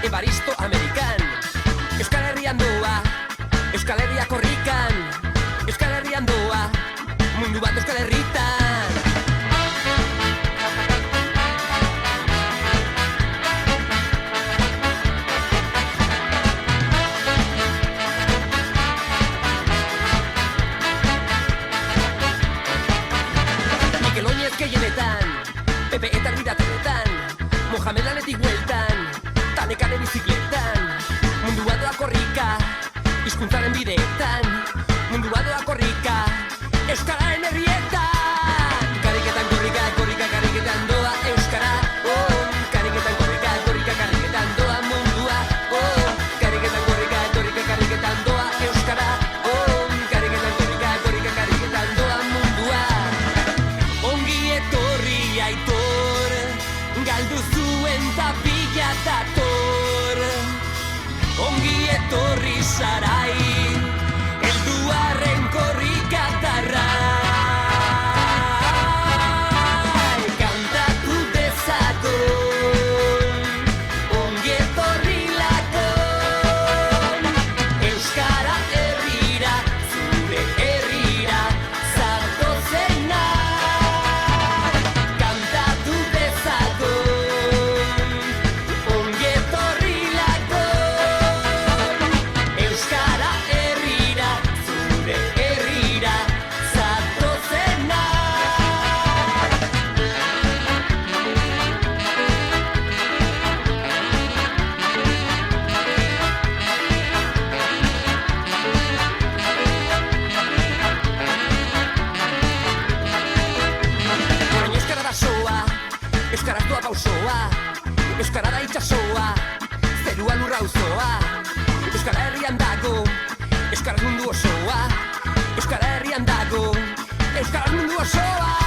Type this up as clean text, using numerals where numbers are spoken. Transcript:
Evaristo Amerikan, Euskal Herrian doa, Euskal Herria korrikan, Euskal Herrian doa, mundu bat Euskal Herritan. Mikel Oinez gehienetan, Pepe eta Ridatonetan, Mohamed lanetik bueltan, Tanekaren bizikletan, mundua doa korrika, hizkuntzaren bideetan, mundua doa korrika, euskararen herrietan. Kariketan korrika, korrika, kariketan doa euskara, oh. Kariketan korrika, korrika, kariketan doa mundua, oh. Kariketan korrika, korrika, kariketan doa euskara, oh. Kariketan korrika, korrika, kariketan doa mundua. Ongi etorri aitor, galdu zuen tapila dator. Ongi etorri sarai, helduarren korrikatarra. Kantatu dezagun, ongi etorri lakon. Euskara herrira, zure herrira, zatozenak. Kantatu dezagun, ongi etorri lakon. Euskara herrira, zure herrira, zatozenak. Orain euskara da soa, euskaraz doa pausoa, euskara da itxasoa, zerua lurra auzoa. Euskara herrian dago, euskaraz mundu osoa, euskara herrian dago, euskaraz mundu osoa.